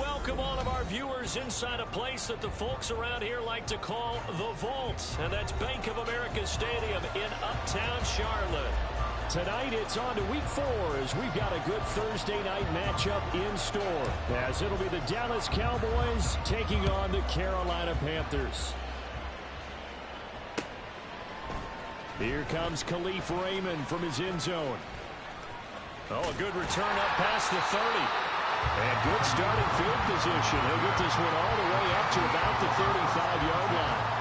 welcome all of our viewers inside a place that the folks around here like to call the Vault, and that's Bank of America Stadium in Uptown Charlotte. Tonight it's on to week 4 as we've got a good Thursday night matchup in store, as it'll be the Dallas Cowboys taking on the Carolina Panthers. Here comes Khalif Raymond from his end zone. Oh, a good return up past the 30. And good starting field position. He'll get this one all the way up to about the 35-yard line.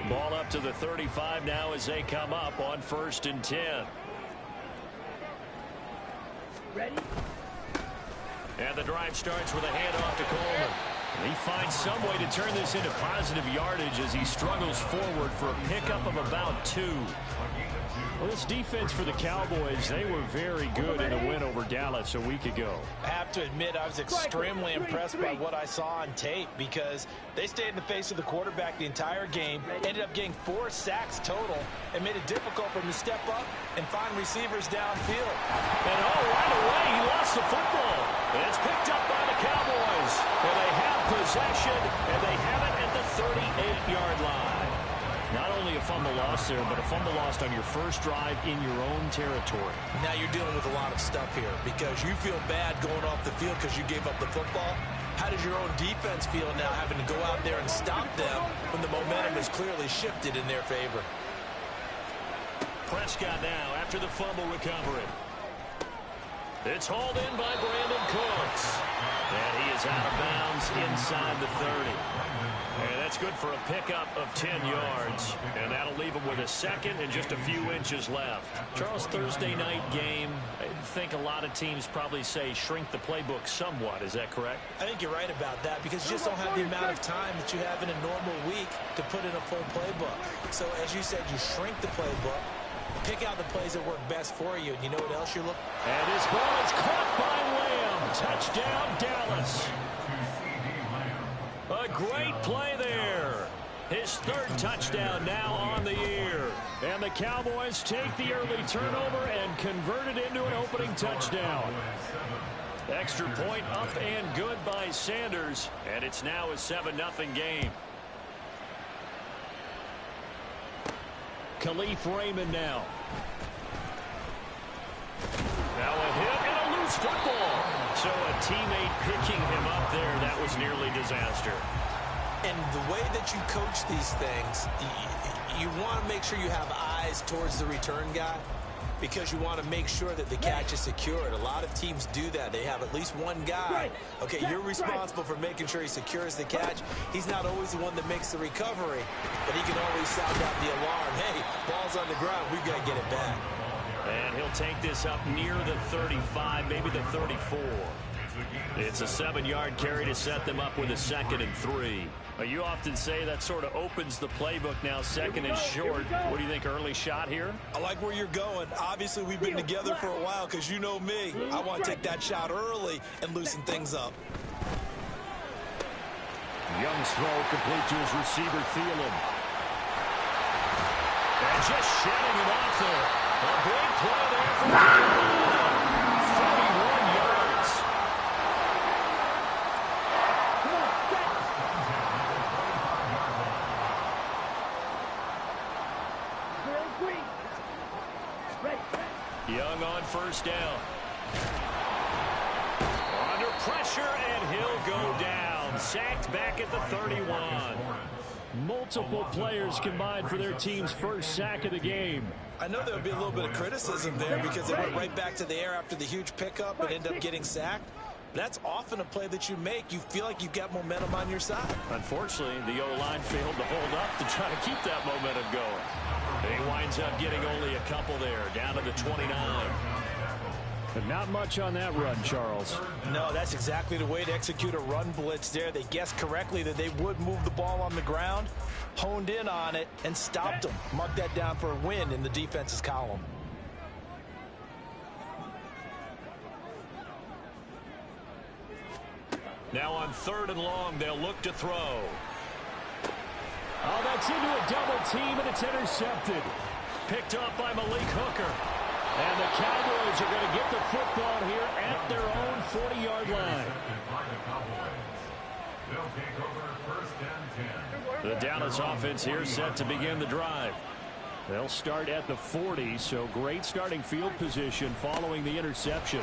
Ball up to the 35 now as they come up on 1st and 10. Ready? And the drive starts with a handoff to Coleman. He finds some way to turn this into positive yardage as he struggles forward for a pickup of about 2. Well, this defense for the Cowboys, they were very good in a win over Dallas a week ago. I have to admit, I was extremely impressed by what I saw on tape because they stayed in the face of the quarterback the entire game, ended up getting 4 sacks total, and made it difficult for him to step up and find receivers downfield. And right away, he lost the football. And it's picked up by the Cowboys. And they have possession, and they have it at the 38-yard line. Not only a fumble loss there, but a fumble lost on your first drive in your own territory. Now you're dealing with a lot of stuff here because you feel bad going off the field because you gave up the football. How does your own defense feel now having to go out there and stop them when the momentum is clearly shifted in their favor? Prescott now after the fumble recovery. It's hauled in by Brandon Cooks. And he is out of bounds inside the 30. And that's good for a pickup of 10 yards. And that'll leave him with a second and just a few inches left. Charles, Thursday night game, I think a lot of teams probably say shrink the playbook somewhat. Is that correct? I think you're right about that because you just don't have the amount of time that you have in a normal week to put in a full playbook. So as you said, you shrink the playbook. Pick out the plays that work best for you. And you know what else you're looking for? And his ball is caught by Lamb. Touchdown, Dallas. A great play there. His 3rd touchdown now on the year. And the Cowboys take the early turnover and convert it into an opening touchdown. Extra point up and good by Sanders. And it's now a 7-0 game. Khalif Raymond now. Now a hit and a loose football. So a teammate picking him up there, that was nearly disaster. And the way that you coach these things, you want to make sure you have eyes towards the return guy because you want to make sure that the catch is secured. A lot of teams do that. They have at least one guy. Okay, you're responsible for making sure he secures the catch. He's not always the one that makes the recovery, but he can always sound out the alarm. Hey, ball's on the ground. We've got to get it back. And he'll take this up near the 35, maybe the 34. It's a 7-yard carry to set them up with a 2nd and 3. You often say that sort of opens the playbook now, 2nd and short. What do you think, early shot here? I like where you're going. Obviously, we've been together for a while because you know me. I want to take that shot early and loosen things up. Young's throw complete to his receiver, Thielen. And just shedding him off there. A big play there for 41 yards. Young on 1st down. Under pressure, and he'll go down. Sacked back at the 31. Multiple players combined for their team's 1st sack of the game. I know there would be a little bit of criticism there because they went right back to the air after the huge pickup and ended up getting sacked. That's often a play that you make. You feel like you've got momentum on your side. Unfortunately, the O-line failed to hold up to try to keep that momentum going. He winds up getting only a couple there, down to the 29. But not much on that run, Charles. No, that's exactly the way to execute a run blitz there. They guessed correctly that they would move the ball on the ground, honed in on it, and stopped them. Mark that down for a win in the defense's column. Now on 3rd and long, they'll look to throw. Oh, that's into a double team, and it's intercepted. Picked up by Malik Hooker. And the Cowboys are going to get the football here at their own 40-yard line. The Dallas offense here set to begin the drive. They'll start at the 40, so great starting field position following the interception.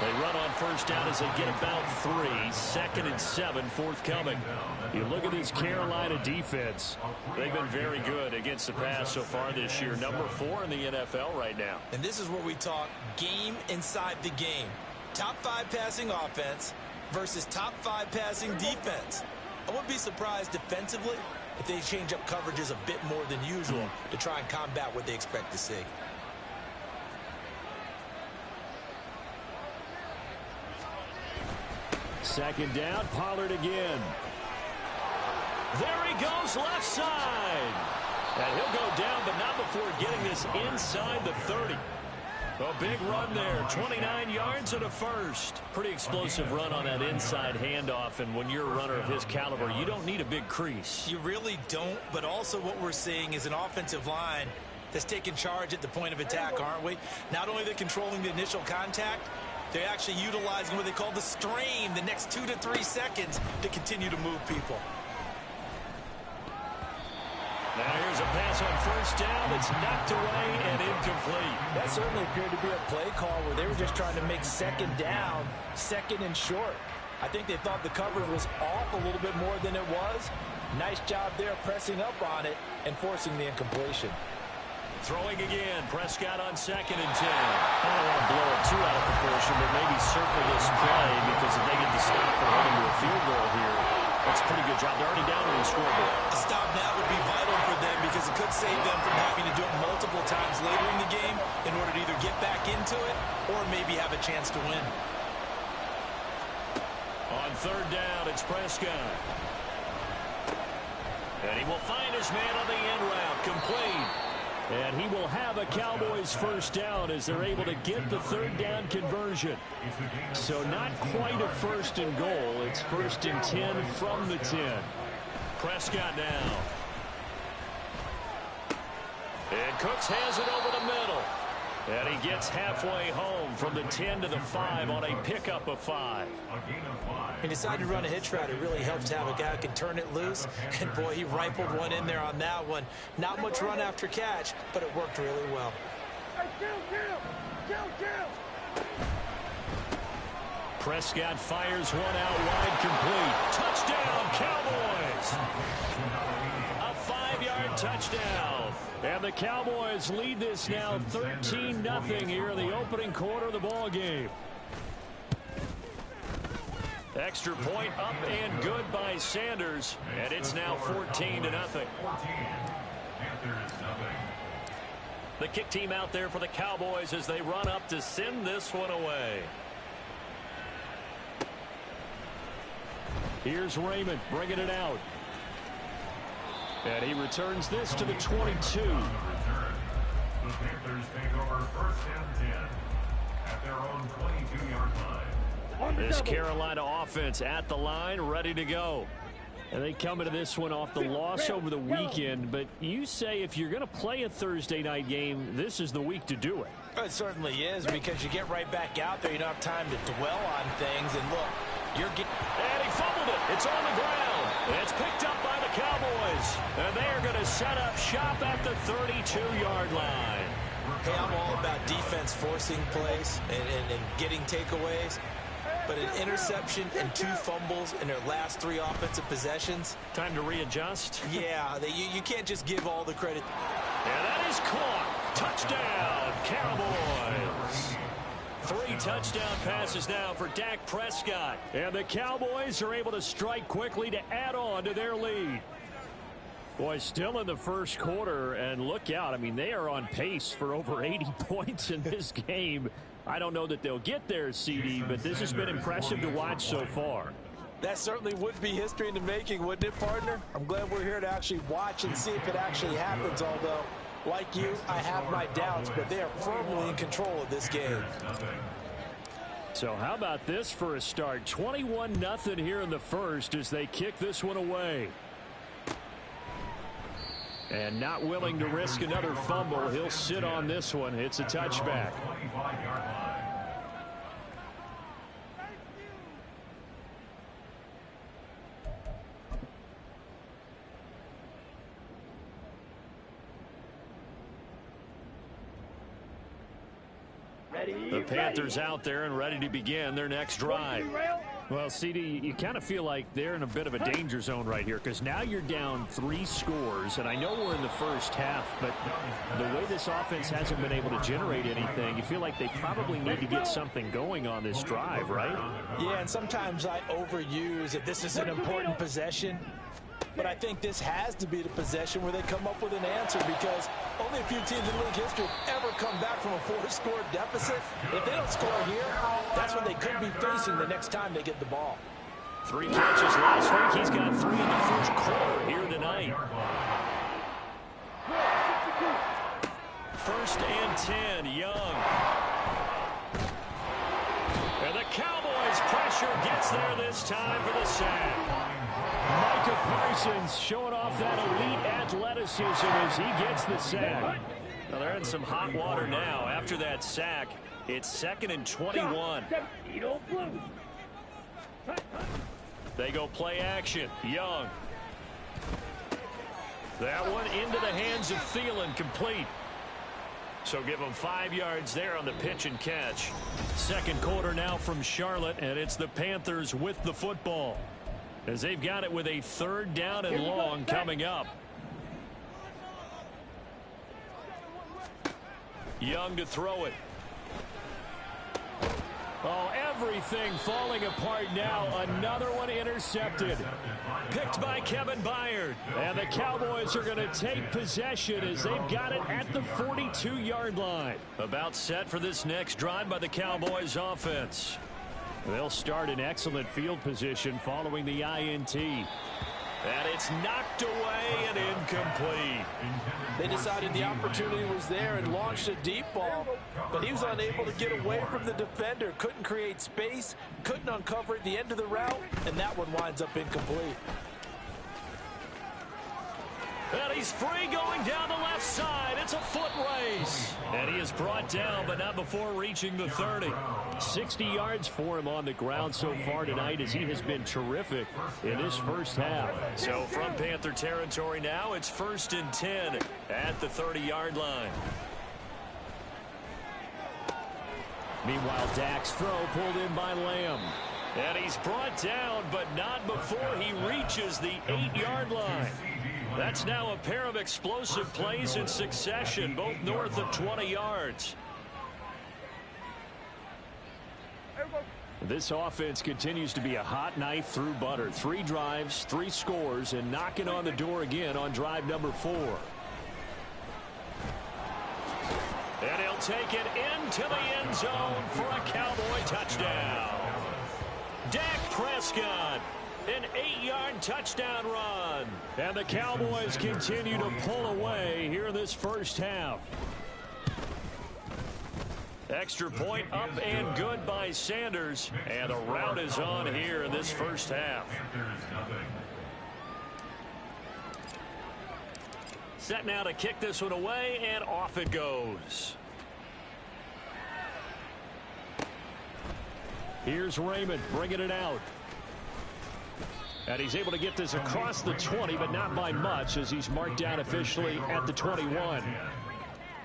They run on 1st down as they get about 3. 2nd and 7 forthcoming. You look at this Carolina defense. They've been very good against the pass so far this year. Number 4 in the NFL right now. And this is where we talk game inside the game. Top 5 passing offense versus top 5 passing defense. I wouldn't be surprised defensively if they change up coverages a bit more than usual to try and combat what they expect to see. Second down, Pollard again. There he goes, left side. And he'll go down, but not before getting this inside the 30. A big run there, 29 yards and a first. Pretty explosive run on that inside handoff, and when you're a runner of his caliber, you don't need a big crease. You really don't, but also what we're seeing is an offensive line that's taking charge at the point of attack, aren't we? Not only are they controlling the initial contact, they're actually utilizing what they call the strain, the next 2 to 3 seconds to continue to move people. Now here's a pass on 1st down. It's knocked away and incomplete. That certainly appeared to be a play call where they were just trying to make 2nd down, 2nd and short. I think they thought the coverage was off a little bit more than it was. Nice job there pressing up on it and forcing the incompletion. Throwing again. Prescott on 2nd and 10. I don't want to blow it too out of proportion, but maybe circle this play because if they get the stop, they're heading to a field goal here. That's a pretty good job. They're already down on the scoreboard. A stop now would be vital for them because it could save them from having to do it multiple times later in the game in order to either get back into it or maybe have a chance to win. On 3rd down, it's Prescott. And he will find his man on the end route. Complete. And he will have a Cowboys 1st down as they're able to get the 3rd down conversion. So not quite a 1st and goal. It's 1st and 10 from the 10. Prescott now. And Cooks has it over the middle. And he gets halfway home from the 10 to the 5 on a pickup of 5. He decided to run a hitch route. It really helps to have a guy who can turn it loose. And, boy, he rifled one in there on that one. Not much run after catch, but it worked really well. Prescott fires one out wide, complete. Touchdown, Cowboys! A 5-yard touchdown. And the Cowboys lead this now 13-0 here in the opening quarter of the ball game. Extra point up and good by Sanders, and it's now 14-0. The kick team out there for the Cowboys as they run up to send this one away. Here's Raymond bringing it out. And he returns this to the 22. The Panthers take over 1st and 10 at their own 22-yard line. This Carolina offense at the line, ready to go. And they come into this one off the loss over the weekend. But you say if you're going to play a Thursday night game, this is the week to do it. It certainly is because you get right back out there. You don't have time to dwell on things. And look, you're getting... And he fumbled it. It's on the ground. It's picked up by the Cowboys. And they are going to set up shop at the 32-yard line. Hey, I'm all about defense forcing plays and getting takeaways. But an interception and 2 fumbles in their last 3 offensive possessions. Time to readjust. Yeah, you can't just give all the credit. And that is caught. Touchdown, Cowboys. 3 touchdown passes now for Dak Prescott. And the Cowboys are able to strike quickly to add on to their lead. Boy, still in the first quarter, and look out. I mean, they are on pace for over 80 points in this game. I don't know that they'll get there, CD, but this has been impressive to watch so far. That certainly would be history in the making, wouldn't it, partner? I'm glad we're here to actually watch and see if it actually happens, although, like you, I have my doubts, but they are firmly in control of this game. So how about this for a start? 21-0 here in the first as they kick this one away. And not willing to risk another fumble. He'll sit on this one. It's a touchback. The Panthers out there and ready to begin their next drive. Well, CD, you kind of feel like they're in a bit of a danger zone right here because now you're down 3 scores, and I know we're in the first half, but the way this offense hasn't been able to generate anything, you feel like they probably need to get something going on this drive, right? Yeah, and sometimes I overuse that this is an important possession. But I think this has to be the possession where they come up with an answer because only a few teams in league history have ever come back from a 4-score deficit. If they don't score here, that's what they could be facing the next time they get the ball. 3 catches last week. He's got 3 in the first quarter here tonight. 1st and 10, Young. And the Cowboys pressure gets there this time for the sack. Micah Parsons showing off that elite athleticism as he gets the sack. Now they're in some hot water now. After that sack, it's 2nd and 21. They go play action. Young. That one into the hands of Thielen, complete. So give them 5 yards there on the pitch and catch. 2nd quarter now from Charlotte, and it's the Panthers with the football, as they've got it with a 3rd down and long coming up. Young to throw it. Oh, everything falling apart now. Another one intercepted. Picked by Kevin Byard. And the Cowboys are going to take possession as they've got it at the 42-yard line. About set for this next drive by the Cowboys offense. They'll start in excellent field position following the INT. And it's knocked away and incomplete. They decided the opportunity was there and launched a deep ball, but he was unable to get away from the defender. Couldn't create space, couldn't uncover at the end of the route, and that one winds up incomplete. And he's free going down the left side. It's a foot race. And he is brought down, but not before reaching the 30. 60 yards for him on the ground so far tonight as he has been terrific in this first half. So from Panther territory now, it's 1st and 10 at the 30-yard line. Meanwhile, Dak's throw pulled in by Lamb. And he's brought down, but not before he reaches the 8-yard line. That's now a pair of explosive plays in succession, both north of 20 yards. This offense continues to be a hot knife through butter. 3 drives, 3 scores, and knocking on the door again on drive number 4. And he'll take it into the end zone for a Cowboy touchdown. Dak Prescott. An 8-yard touchdown run. And the Cowboys continue to pull away here in this first half. Extra point up and good by Sanders. And the rout is on here in this first half. Set now to kick this one away, and off it goes. Here's Raymond bringing it out. And he's able to get this across the 20, but not by much, as he's marked down officially at the 21.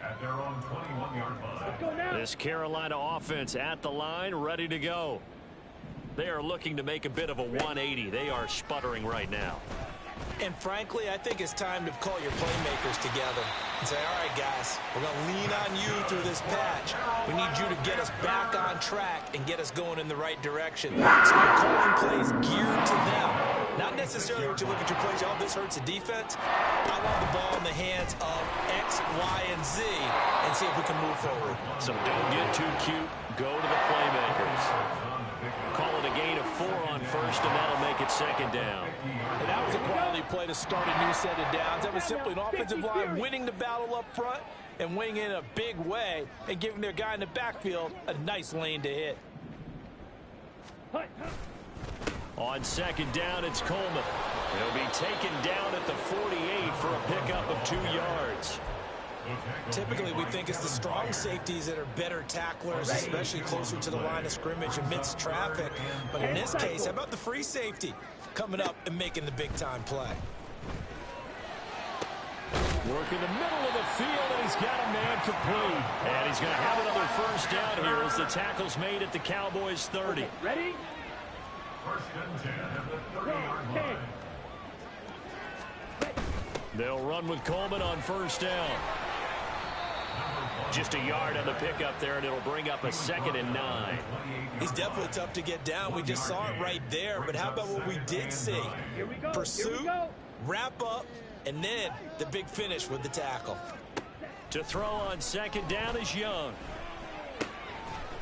At their own 21-yard line. This Carolina offense at the line, ready to go. They are looking to make a bit of a 180. They are sputtering right now. And frankly, I think it's time to call your playmakers together and say, all right, guys, we're going to lean on you through this patch. We need you to get us back on track and get us going in the right direction. So you're calling plays geared to them. Not necessarily what you look at your plays, oh, this hurts the defense. I want the ball in the hands of X, Y, and Z and see if we can move forward. So don't get too cute. Go to the playmakers. Call it a gain of 4 on first, and that'll make it 2nd down. And that was a quality play to start a new set of downs. That was simply an offensive line winning the battle up front and winning in a big way and giving their guy in the backfield a nice lane to hit. On second down, it's Coleman. He'll be taken down at the 48 for a pickup of 2 yards. Typically, we think it's the strong safeties that are better tacklers, especially closer to the line of scrimmage amidst traffic. But in this case, how about the free safety coming up and making the big-time play? Working the middle of the field, and he's got a man complete. And he's going to have another first down here as the tackle's made at the Cowboys' 30. Ready? First and 10 at the 30-yard line. They'll run with Coleman on first down. Just a yard on the pickup there, and it'll bring up a 2nd and 9. He's definitely tough to get down. We just saw it right there. But how about what we did see? Pursuit, wrap up, and then the big finish with the tackle. To throw on second down is Young.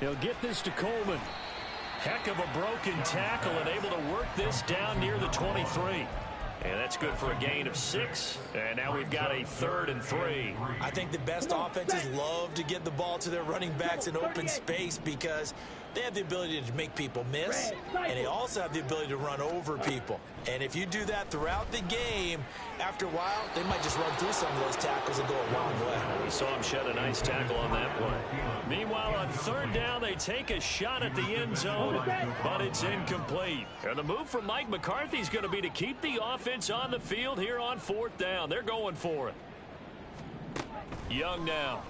He'll get this to Coleman. Heck of a broken tackle and able to work this down near the 23. And that's good for a gain of 6. And now we've got a 3rd and 3. I think the best offenses love to get the ball to their running backs in open space because they have the ability to make people miss, and they also have the ability to run over people. And if you do that throughout the game, after a while, they might just run through some of those tackles and go a long way. We saw him shed a nice tackle on that play. Meanwhile, on third down, they take a shot at the end zone, but it's incomplete. And the move from Mike McCarthy is going to be to keep the offense on the field here on 4th down. They're going for it. Young now.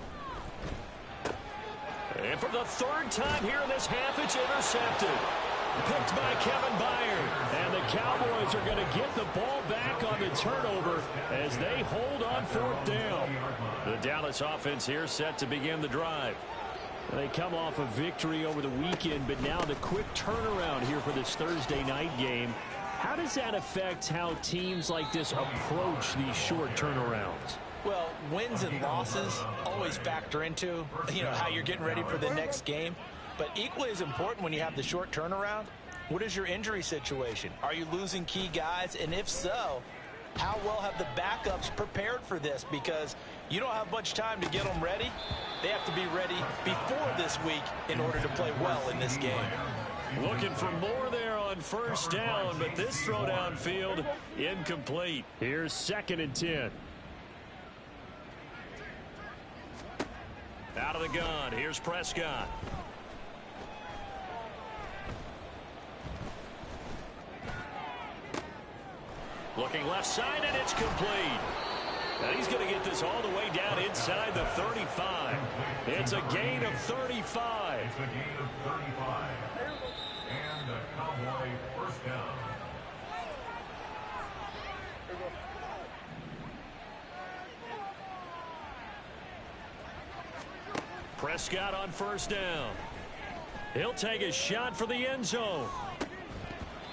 And for the 3rd time here in this half, it's intercepted. Picked by Kevin Byard. And the Cowboys are going to get the ball back on the turnover as they hold on 4th down. The Dallas offense here set to begin the drive. They come off a victory over the weekend, but now the quick turnaround here for this Thursday night game. How does that affect how teams like this approach these short turnarounds? Well, wins and losses always factor into, how you're getting ready for the next game. But equally as important when you have the short turnaround, what is your injury situation? Are you losing key guys? And if so, how well have the backups prepared for this? Because you don't have much time to get them ready. They have to be ready before this week in order to play well in this game. Looking for more there on first down, but this throw downfield incomplete. Here's 2nd and 10. Out of the gun, here's Prescott. Looking left side, and it's complete. And he's going to get this all the way down inside the 35. It's a gain of 35. It's a gain of 35. And the Cowboy first down. Prescott on first down. He'll take a shot for the end zone.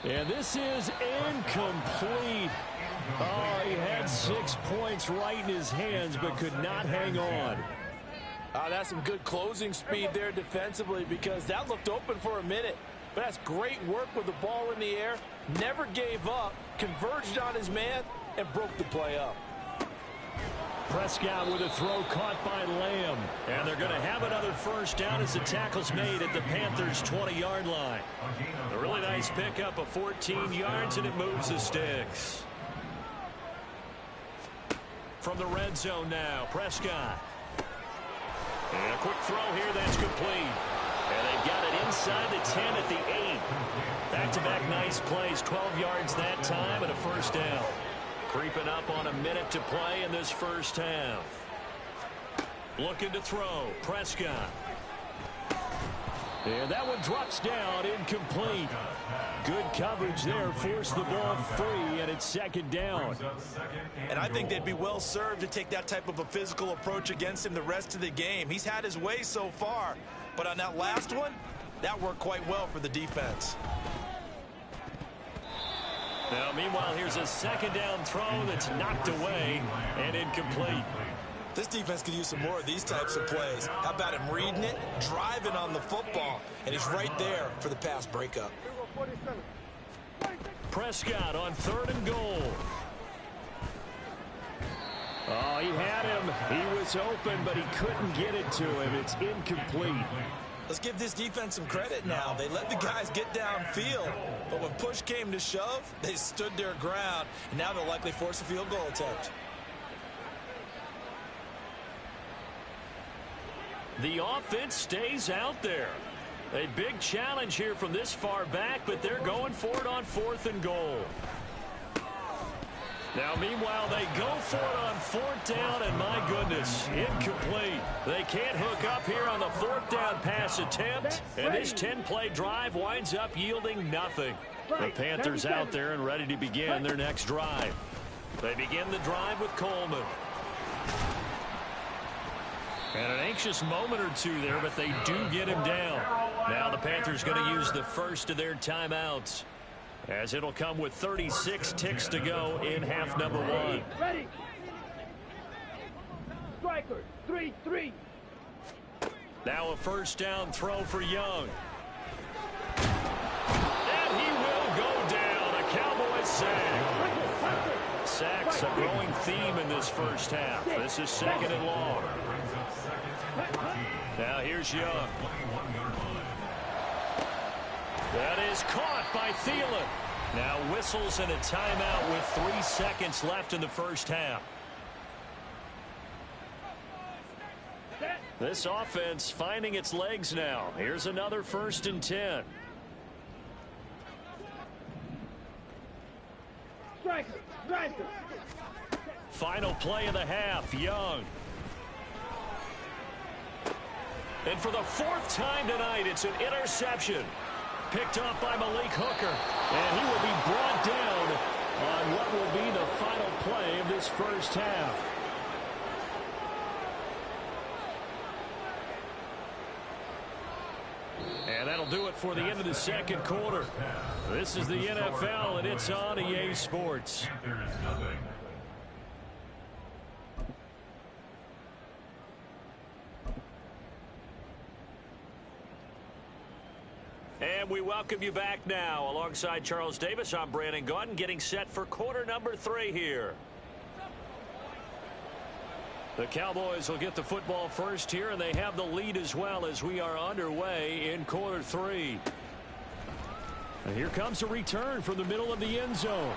And this is incomplete. Oh, he had 6 points right in his hands, but could not hang on. That's some good closing speed there defensively because that looked open for a minute. But that's great work with the ball in the air. Never gave up, converged on his man, and broke the play up. Prescott with a throw caught by Lamb. And they're going to have another first down as the tackle's made at the Panthers' 20-yard line. A really nice pickup of 14 yards, and it moves the sticks. From the red zone now, Prescott. And a quick throw here, that's complete. And they've got it inside the 10 at the 8. Back-to-back nice plays, 12 yards that time, and a first down. Creeping up on a minute to play in this first half. Looking to throw, Prescott. And that one drops down, incomplete. Good coverage there, forced the ball free, and it's 2nd down. And I think they'd be well served to take that type of a physical approach against him the rest of the game. He's had his way so far, but on that last one, that worked quite well for the defense. Now, meanwhile, here's a 2nd down throw that's knocked away and incomplete. This defense could use some more of these types of plays. How about him reading it, driving on the football, and he's right there for the pass breakup. Prescott on 3rd and goal. Oh, he had him. He was open, but he couldn't get it to him. It's incomplete. Let's give this defense some credit now. They let the guys get downfield, but when push came to shove, they stood their ground, and now they'll likely force a field goal attempt. The offense stays out there. A big challenge here from this far back, but they're going for it on 4th and goal. Now, meanwhile, they go for it on 4th down, and my goodness, incomplete. They can't hook up here on the 4th down pass attempt, and this 10-play drive winds up yielding nothing. The Panthers out there and ready to begin their next drive. They begin the drive with Coleman. And an anxious moment or two there, but they do get him down. Now the Panthers going to use the first of their timeouts, as it'll come with 36 ticks to go in half number 1. Ready. Striker, 3-3. Now a first down throw for Young. And he will go down. A Cowboys sack. Sacks a growing theme in this first half. This is 2nd and long. Now here's Young. That is caught by Thielen. Now whistles and a timeout with 3 seconds left in the first half. This offense finding its legs now. Here's another 1st and 10. Striker. Final play of the half, Young. And for the 4th time tonight, it's an interception. Picked off by Malik Hooker. And he will be brought down on what will be the final play of this first half. And that'll do it for the end of the second quarter. This is the NFL, and it's on EA Sports. And we welcome you back now. Alongside Charles Davis, I'm Brandon Gaudin, getting set for quarter number 3 here. The Cowboys will get the football first here, and they have the lead as well as we are underway in quarter 3. And here comes a return from the middle of the end zone.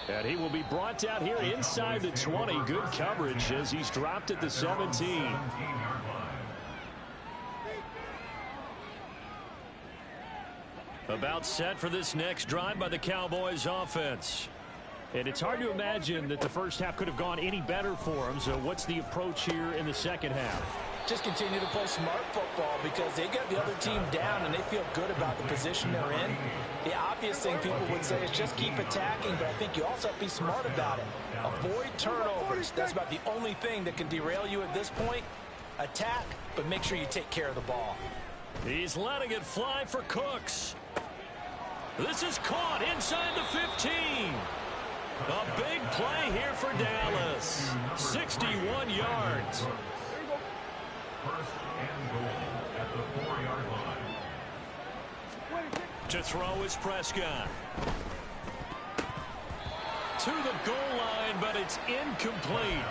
And he will be brought down here inside the 20. Good coverage as he's dropped at the 17. About set for this next drive by the Cowboys offense. And it's hard to imagine that the first half could have gone any better for them. So what's the approach here in the second half? Just continue to play smart football because they got the other team down and they feel good about the position they're in. The obvious thing people would say is just keep attacking, but I think you also have to be smart about it. Avoid turnovers. That's about the only thing that can derail you at this point. Attack, but make sure you take care of the ball. He's letting it fly for Cooks. This is caught inside the 15. A big play here for Dallas. 61 yards. First and goal at the 4-yard line. To throw is Prescott. To the goal line, but it's incomplete.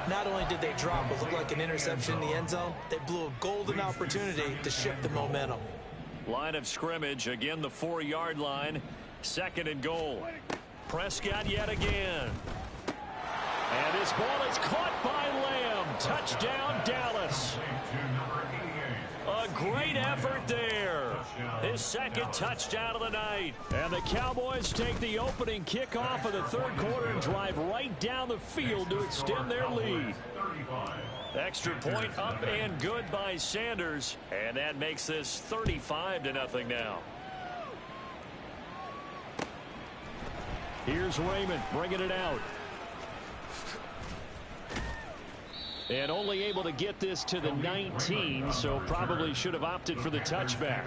Not only did they drop what looked like an interception in the end zone, they blew a golden opportunity to shift the momentum. Line of scrimmage, again the 4-yard line. 2nd and goal. Prescott yet again. And his ball is caught by Lamb. Touchdown, Dallas. A great effort there. His 2nd touchdown of the night. And the Cowboys take the opening kickoff of the 3rd quarter and drive right down the field to extend their lead. Extra point up and good by Sanders. And that makes this 35-0 now. Here's Raymond bringing it out. And only able to get this to the 19, so probably should have opted for the touchback.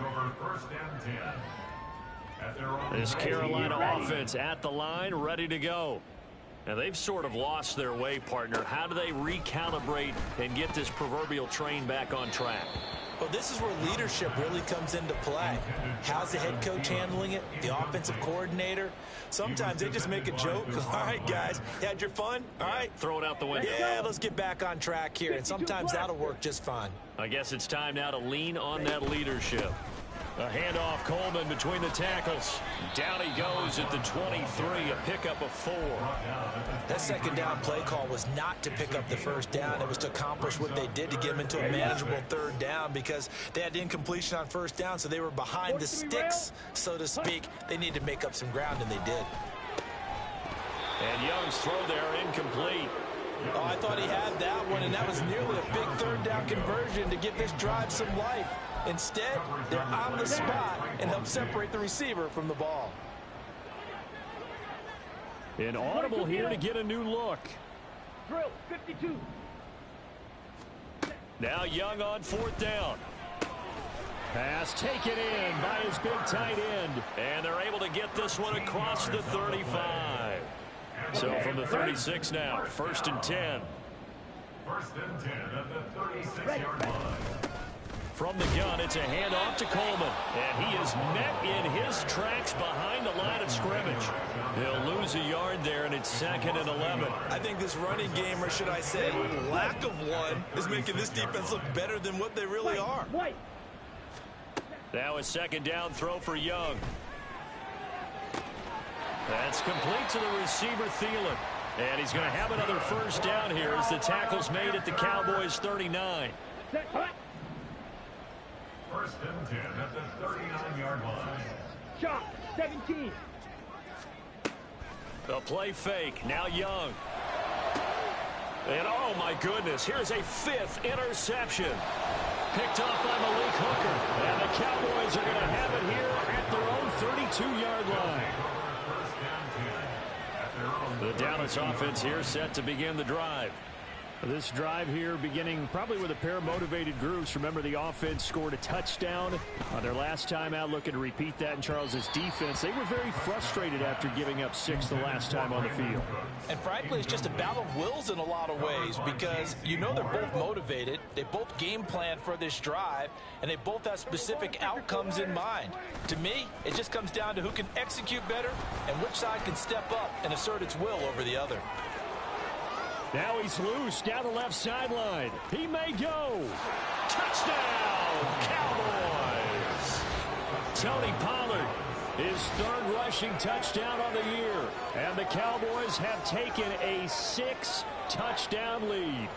This Carolina offense at the line, ready to go. Now they've sort of lost their way, partner. How do they recalibrate and get this proverbial train back on track? Well, this is where leadership really comes into play. How's the head coach handling it? The offensive coordinator? Sometimes they just make a joke. All right, guys, you had your fun? All right. Throw it out the window. Yeah, let's get back on track here. And sometimes that'll work just fine. I guess it's time now to lean on that leadership. A handoff, Coleman between the tackles. Down he goes at the 23, a pickup of 4. That second down play call was not to pick up the first down. It was to accomplish what they did to get them into a manageable third down because they had incompletion on first down, so they were behind the sticks, so to speak. They needed to make up some ground, and they did. And Young's throw there incomplete. Oh, I thought he had that one, and that was nearly a big third down conversion to give this drive some life. Instead, they're on the spot and help separate the receiver from the ball. An audible here to get a new look. Drill, 52. Now Young on 4th down. Pass taken in by his big tight end. And they're able to get this one across the 35. So from the 36 now, 1st and 10. 1st and 10 at the 36-yard line. From the gun, it's a handoff to Coleman. And he is met in his tracks behind the line of scrimmage. They'll lose a yard there, and it's 2nd and 11. I think this running game, or should I say lack of one, is making this defense look better than what they really are. White. Now a 2nd down throw for Young. That's complete to the receiver, Thielen. And he's going to have another 1st down here as the tackle's made at the Cowboys' 39. Set, hut. 1st and 10 at the 39-yard line. Shot, 17. The play fake. Now Young. And oh my goodness, here's a 5th interception. Picked off by Malik Hooker. And the Cowboys are going to have it here at their own 32-yard line. The Dallas offense here set to begin the drive. This drive here beginning probably with a pair of motivated groups. Remember, the offense scored a touchdown on their last time out, looking to repeat that in Charles's defense. They were very frustrated after giving up 6 the last time on the field. And frankly, it's just a battle of wills in a lot of ways because you know they're both motivated. They both game plan for this drive, and they both have specific outcomes in mind. To me, it just comes down to who can execute better and which side can step up and assert its will over the other. Now he's loose down the left sideline. He may go. Touchdown, Cowboys. Tony Pollard, his 3rd rushing touchdown on the year. And the Cowboys have taken a 6-touchdown lead.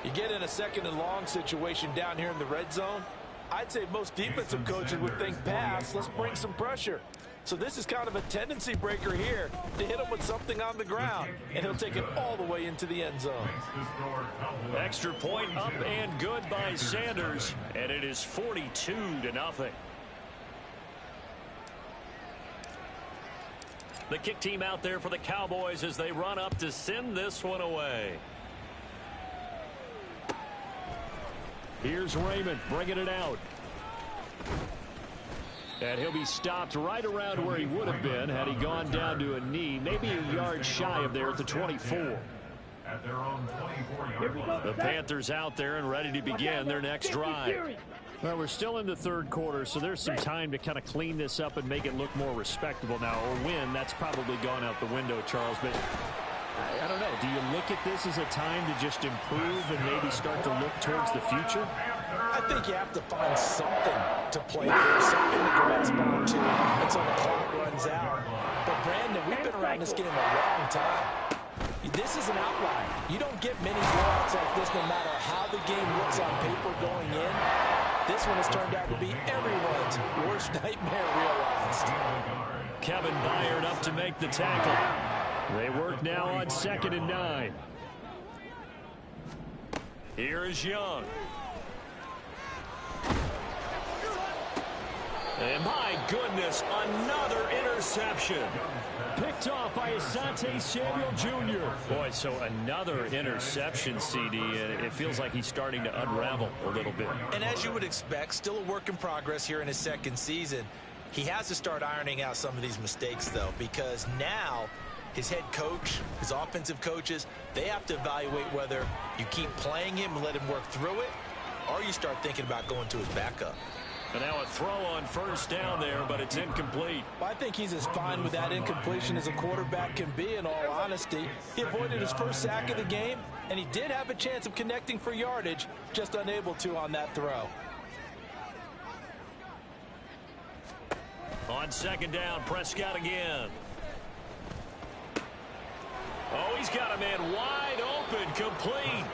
You get in a 2nd and long situation down here in the red zone, I'd say most defensive coaches would think pass, let's bring some pressure. So this is kind of a tendency breaker here to hit him with something on the ground, and he'll take it all the way into the end zone. Extra point up and good by Sanders, and it is 42-0. The kick team out there for the Cowboys as they run up to send this one away. Here's Raymond bringing it out. And he'll be stopped right around where he would have been had he gone down to a knee, maybe a yard shy of there at the 24. At their own 24-yard line. The Panthers out there and ready to begin their next drive. Well, we're still in the 3rd quarter, so there's some time to kind of clean this up and make it look more respectable now. Or win, that's probably gone out the window, Charles. But I don't know. Do you look at this as a time to just improve and maybe start to look towards the future? I think you have to find something to play for, something to grasp onto until the clock runs out. But, Brandon, we've been around this game a long time. This is an outlier. You don't get many blowouts like this no matter how the game looks on paper going in. This one has turned out to be everyone's worst nightmare realized. Kevin Byard up to make the tackle. They work now on 2nd and 9. Here is Young. And my goodness, another interception. Picked off by Asante Samuel Jr. Boy, so another interception, CD, and it feels like he's starting to unravel a little bit. And as you would expect, still a work in progress here in his 2nd season. He has to start ironing out some of these mistakes, though, because now his head coach, his offensive coaches, they have to evaluate whether you keep playing him and let him work through it, or you start thinking about going to his backup. And now a throw on first down there, but it's incomplete. Well, I think he's as fine with that incompletion as a quarterback can be, in all honesty. He avoided his first sack of the game, and he did have a chance of connecting for yardage, just unable to on that throw. On second down, Prescott again. Oh, he's got a man wide open, complete.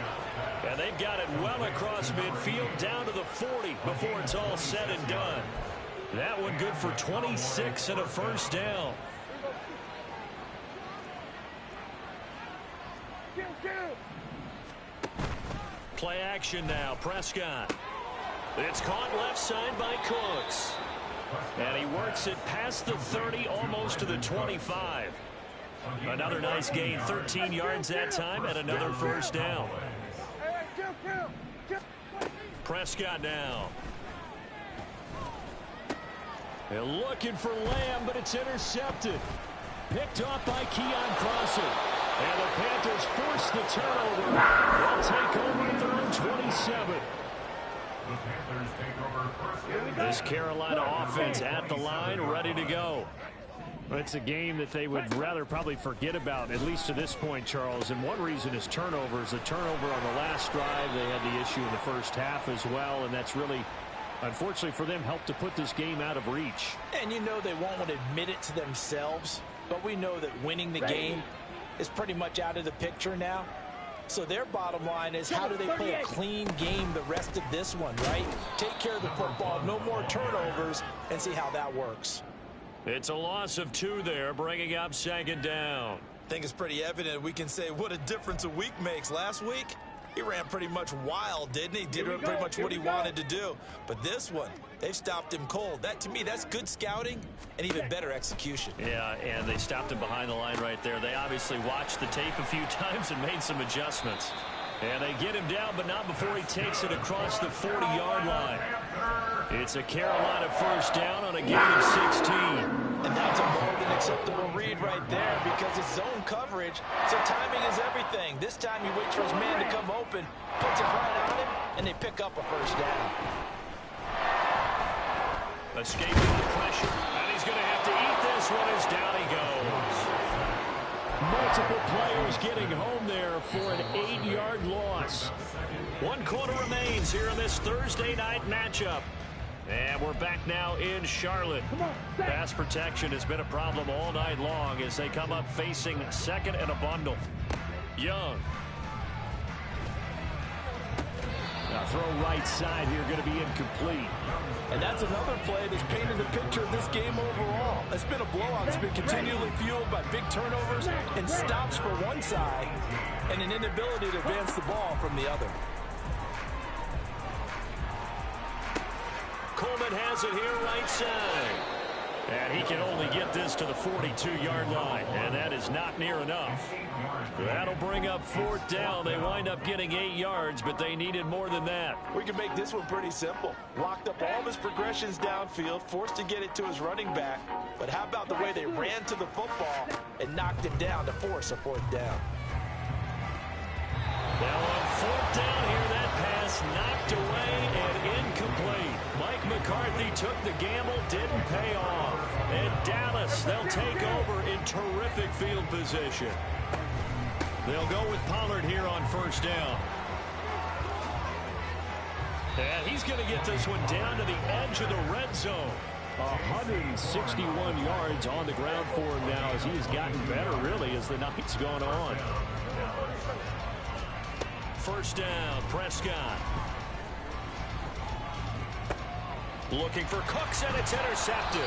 And they've got it well across midfield down to the 40 before it's all said and done. That one good for 26 and a first down. Play action now, Prescott. It's caught left side by Cooks. And he works it past the 30, almost to the 25. Another nice gain, 13 yards that time, and another first down. Prescott now. They're looking for Lamb, but it's intercepted. Picked off by Keon Crossett. And the Panthers force the turnover. They'll take over at their own 27. The Panthers take over first and This Carolina offense at the line, ready to go. It's a game that they would rather probably forget about, at least to this point, Charles. And one reason is turnovers. A turnover on the last drive. They had the issue in the first half as well, and that's really, unfortunately for them, helped to put this game out of reach. And you know they won't want to admit it to themselves, but we know that winning the game is pretty much out of the picture now. So their bottom line is, how do they play a clean game the rest of this one, right? Take care of the football, no more turnovers, and see how that works. It's a loss of 2 there, bringing up second down. I think it's pretty evident we can say what a difference a week makes. Last week, he ran pretty much wild, didn't he? Did pretty much what he wanted to do. But this one, they've stopped him cold. That, to me, that's good scouting and even better execution. Yeah, and they stopped him behind the line right there. They obviously watched the tape a few times and made some adjustments. And they get him down, but not before he takes it across the 40-yard line. It's a Carolina first down on a gain of 16. And that's a more than acceptable read right there, because it's zone coverage, so timing is everything. This time he waits for his man to come open, puts it right on him, and they pick up a first down. Escaping the pressure, and he's going to have to eat this one as down he goes. Multiple players getting home there for an 8-yard loss. 1 quarter remains here in this Thursday night matchup. And we're back now in Charlotte. Pass protection has been a problem all night long as they come up facing second and a bundle. Young. Now throw right side here, going to be incomplete. And that's another play that's painted the picture of this game overall. It's been a blowout. It's been continually fueled by big turnovers and stops for one side and an inability to advance the ball from the other. Coleman has it here right side. And he can only get this to the 42-yard line. And that is not near enough. That'll bring up fourth down. They wind up getting 8 yards, but they needed more than that. We can make this one pretty simple. Locked up all of his progressions downfield, forced to get it to his running back. But how about the way they ran to the football and knocked him down to force a fourth down? Now on fourth down here, that pass knocked away and incomplete. Mike McCarthy took the gamble, didn't pay off. And Dallas, they'll take over in terrific field position. They'll go with Pollard here on first down. And he's going to get this one down to the edge of the red zone. 161 yards on the ground for him now as he's gotten better, really, as the night's gone on. First down, Prescott. Looking for Cooks, and it's intercepted.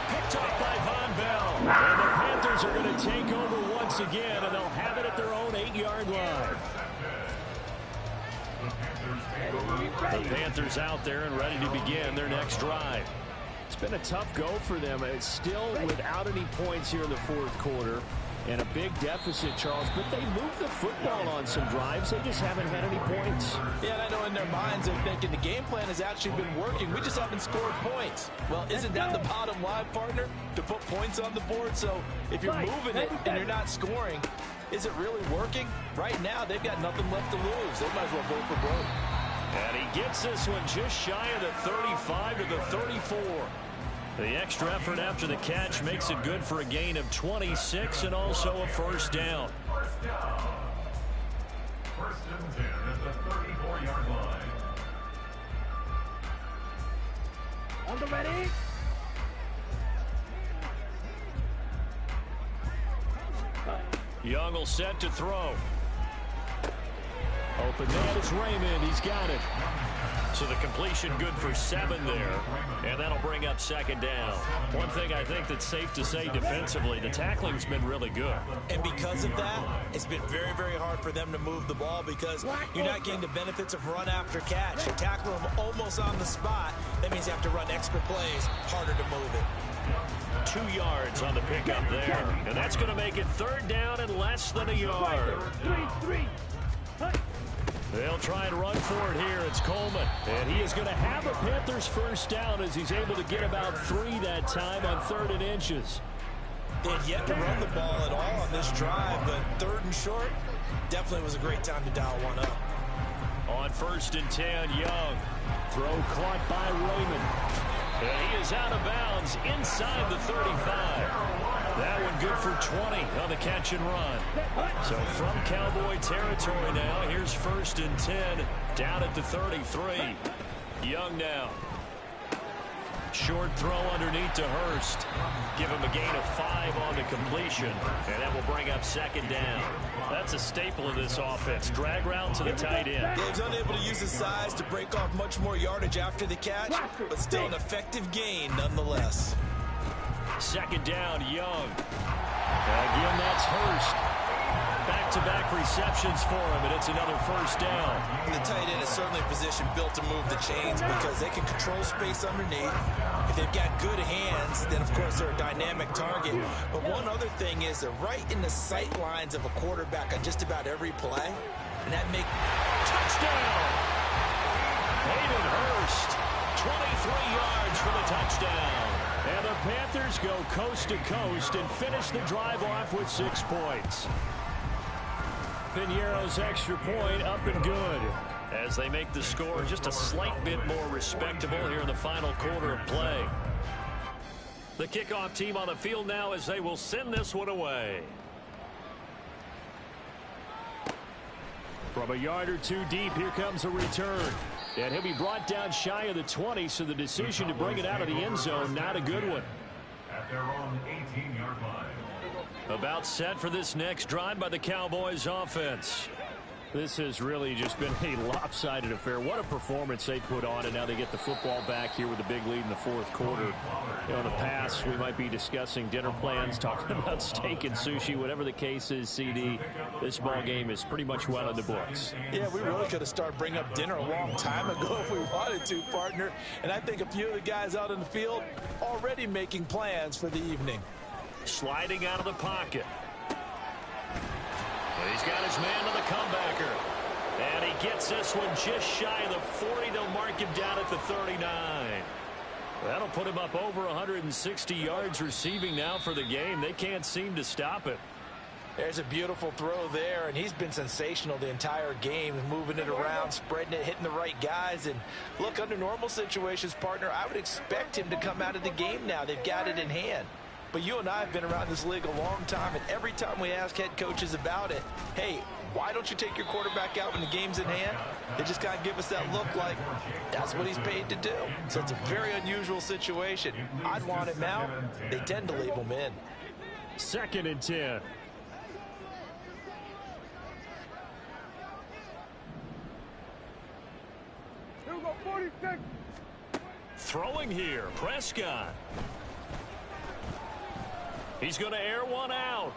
Picked off by Von Bell. And the Panthers are going to take over once again, and they'll have it at their own 8-yard line. The Panthers out there and ready to begin their next drive. It's been a tough go for them. It's still without any points here in the fourth quarter. And a big deficit, Charles, but they moved the football on some drives. They just haven't had any points. Yeah, and I know in their minds they're thinking the game plan has actually been working. We just haven't scored points. Well, isn't that the bottom line, partner? To put points on the board. So if you're moving it and you're not scoring, is it really working? Right now, they've got nothing left to lose. They might as well go for broke. And he gets this one just shy of the 35 to the 34. The extra effort after the catch makes it good for a gain of 26 and also a first down. First down. First and 10 at the 34-yard line. On the ready. Young will set to throw. Open man, it's Raymond. He's got it. So the completion good for 7 there, and that'll bring up second down. One thing I think that's safe to say defensively, the tackling's been really good. And because of that, it's been very, very hard for them to move the ball because you're not getting the benefits of run after catch. You tackle them almost on the spot. That means you have to run extra plays, harder to move it. 2 yards on the pickup there, and that's going to make it third down and less than a yard. 3-3. They'll try and run for it here. It's Coleman. And he is going to have a Panthers first down as he's able to get about 3 that time on 3rd and inches. They had yet to run the ball at all on this drive, but 3rd and short definitely was a great time to dial one up. On 1st and 10, Young. Throw caught by Raymond. And he is out of bounds inside the 35. That one good for 20 on the catch and run. So from Cowboy territory now, here's 1st and 10 down at the 33. Young now. Short throw underneath to Hurst. Give him a gain of 5 on the completion, and that will bring up second down. That's a staple of this offense. Drag route to the tight end. Yeah, he's unable to use his size to break off much more yardage after the catch, but still an effective gain nonetheless. Second down, Young. Again, that's Hurst. Back-to-back receptions for him, and it's another first down. The tight end is certainly a position built to move the chains because they can control space underneath. If they've got good hands, then of course they're a dynamic target. But one other thing is they're right in the sight lines of a quarterback on just about every play. And that makes touchdown! Hayden Hurst, 23 yards for the touchdown. And the Panthers go coast to coast and finish the drive off with 6 points. Piñeiro's extra point up and good as they make the score just a slight bit more respectable here in the final quarter of play. The kickoff team on the field now as they will send this one away. From a yard or 2 deep, here comes a return. And he'll be brought down shy of the 20, so the decision to bring it out of the end zone, not a good one. At their own 18-yard line. About set for this next drive by the Cowboys offense. This has really just been a lopsided affair. What a performance they put on, and now they get the football back here with a big lead in the 4th quarter. You know, in the past, we might be discussing dinner plans, talking about steak and sushi, whatever the case is, CD. This ball game is pretty much well in the books. Yeah, we really could have started bringing up dinner a long time ago if we wanted to, partner. And I think a few of the guys out in the field already making plans for the evening. Sliding out of the pocket. He's got his man to the comebacker. And he gets this one just shy of the 40. They'll mark him down at the 39. That'll put him up over 160 yards receiving now for the game. They can't seem to stop it. There's a beautiful throw there, and he's been sensational the entire game, moving it around, spreading it, hitting the right guys. And look, under normal situations, partner, I would expect him to come out of the game now. They've got it in hand. But you and I have been around this league a long time, and every time we ask head coaches about it, hey, why don't you take your quarterback out when the game's in hand? They just kind of give us that look like that's what he's paid to do. So it's a very unusual situation. I'd want him out. They tend to leave him in. 2nd and 10. Here we go, 46. Throwing here, Prescott. He's going to air one out.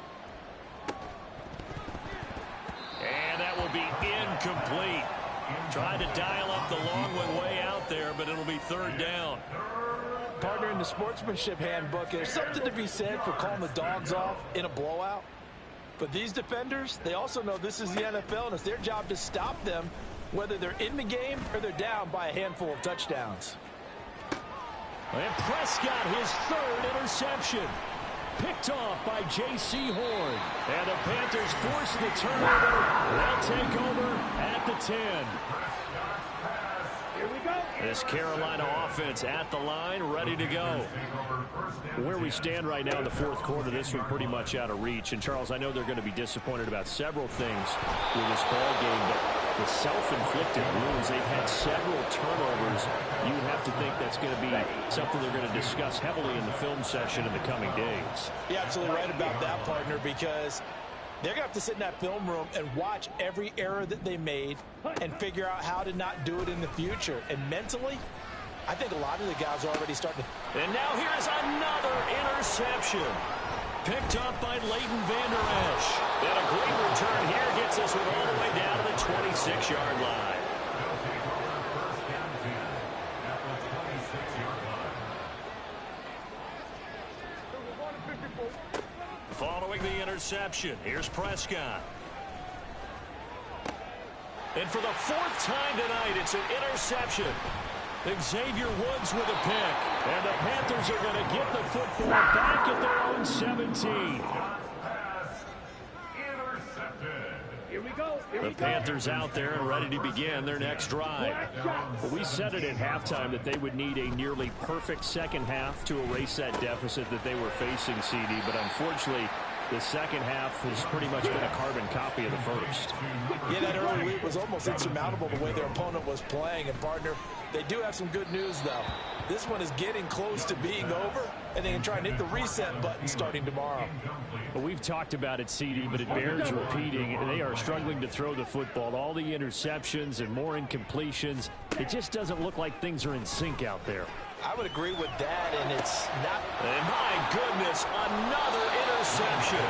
And that will be incomplete. Trying to dial up the long one way out there, but it'll be 3rd down. Partner, in the sportsmanship handbook, there's something to be said for calling the dogs off in a blowout. But these defenders, they also know this is the NFL, and it's their job to stop them, whether they're in the game or they're down by a handful of touchdowns. And Prescott, his 3rd interception. Picked off by J.C. Horn. And the Panthers force the turnover. They'll take over at at the 10. Here we go. This Carolina offense at the line, ready to go. Where we stand right now in the fourth quarter, this one pretty much out of reach. And, Charles, I know they're going to be disappointed about several things with this ball game, but the self-inflicted wounds, they've had several turnovers. You would have to think that's going to be something they're going to discuss heavily in the film session in the coming days. You're absolutely right about that, partner, because they're going to have to sit in that film room and watch every error that they made and figure out how to not do it in the future. And mentally, I think a lot of the guys are already starting to... And now here's another interception. Picked up by Leighton Vander Esch. And a great return here gets us all the way down to the 26-yard line. Following the interception, here's Prescott. And for the fourth time tonight, it's an interception. Xavier Woods with a pick. And the Panthers are going to get the football back at their own 17. Here we go. The Panthers out there and ready to begin their next drive. Well, we said it at halftime that they would need a nearly perfect second half to erase that deficit that they were facing, CD. But unfortunately, the second half has pretty much been a carbon copy of the first. Yeah, that early lead was almost insurmountable the way their opponent was playing. And, partner, they do have some good news, though. This one is getting close to being over, and they can try and hit the reset button starting tomorrow. Well, we've talked about it, CD, but it bears repeating. They are struggling to throw the football. All the interceptions and more incompletions. It just doesn't look like things are in sync out there. I would agree with that, and it's not... And my goodness, another interception.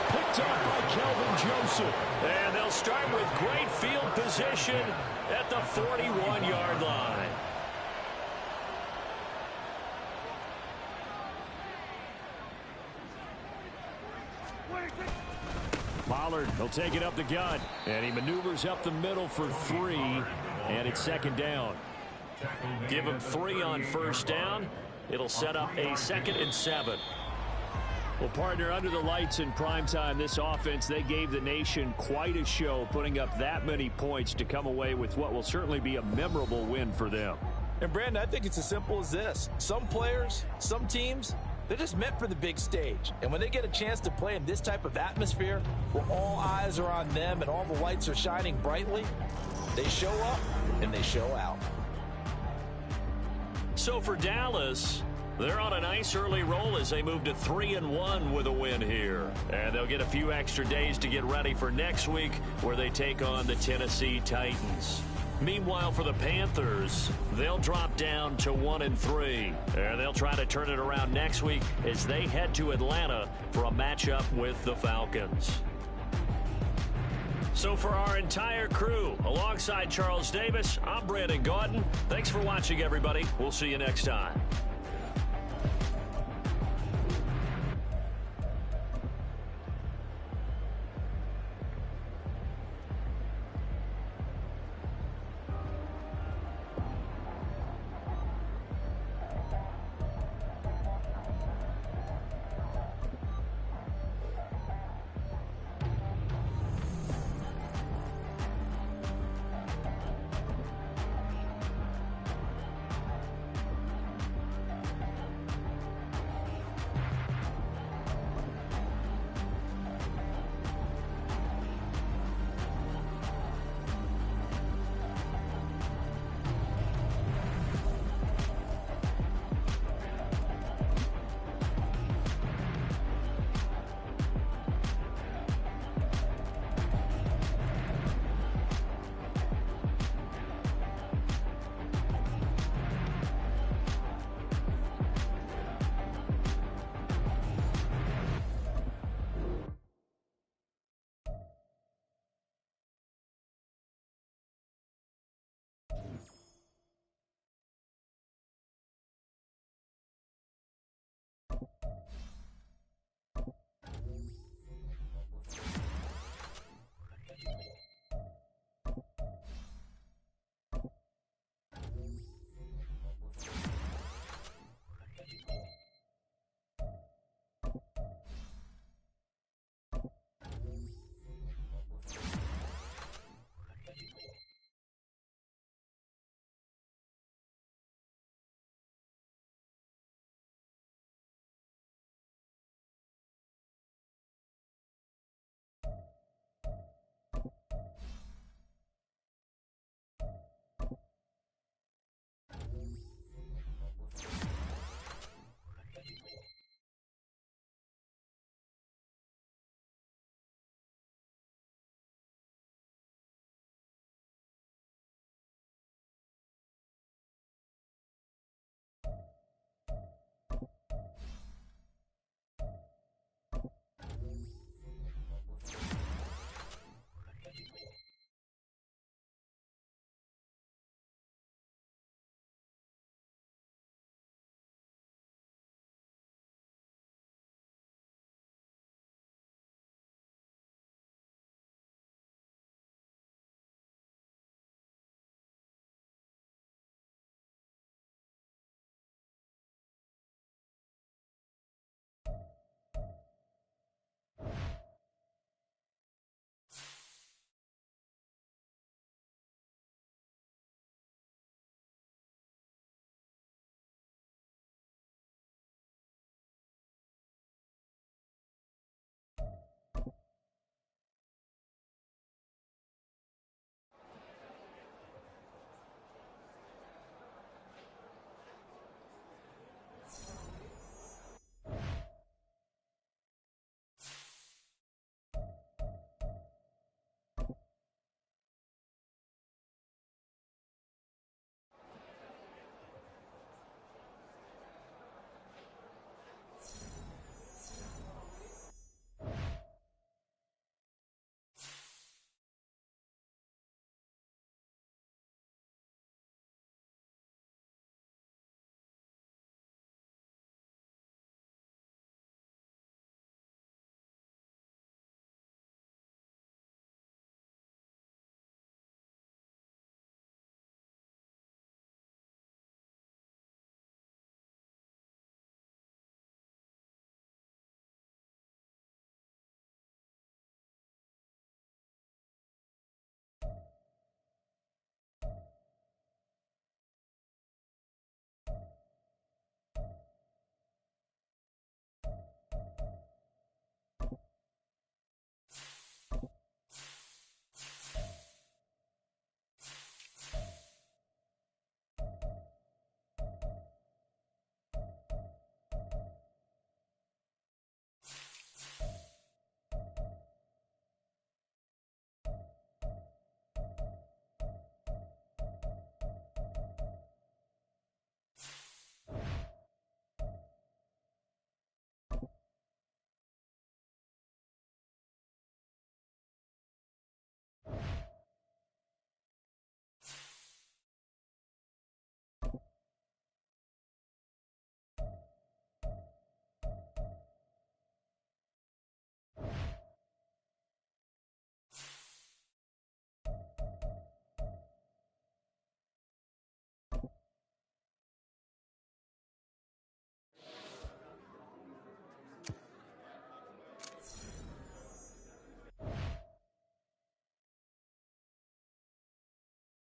Picked up by Kelvin Joseph. And they'll start with great field position at the 41-yard line. Pollard, he'll take it up the gut. And he maneuvers up the middle for 3. And it's second down. Give him 3 on first down. It'll set up a 2nd and 7. Well, partner, under the lights in primetime, this offense, they gave the nation quite a show, putting up that many points to come away with what will certainly be a memorable win for them. And, Brandon, I think it's as simple as this. Some players, some teams, they're just meant for the big stage. And when they get a chance to play in this type of atmosphere, where all eyes are on them and all the lights are shining brightly, they show up and they show out. So for Dallas, they're on a nice early roll as they move to 3-1 with a win here. And they'll get a few extra days to get ready for next week where they take on the Tennessee Titans. Meanwhile, for the Panthers, they'll drop down to 1-3. And they'll try to turn it around next week as they head to Atlanta for a matchup with the Falcons. So for our entire crew, alongside Charles Davis, I'm Brandon Gaudin. Thanks for watching, everybody. We'll see you next time.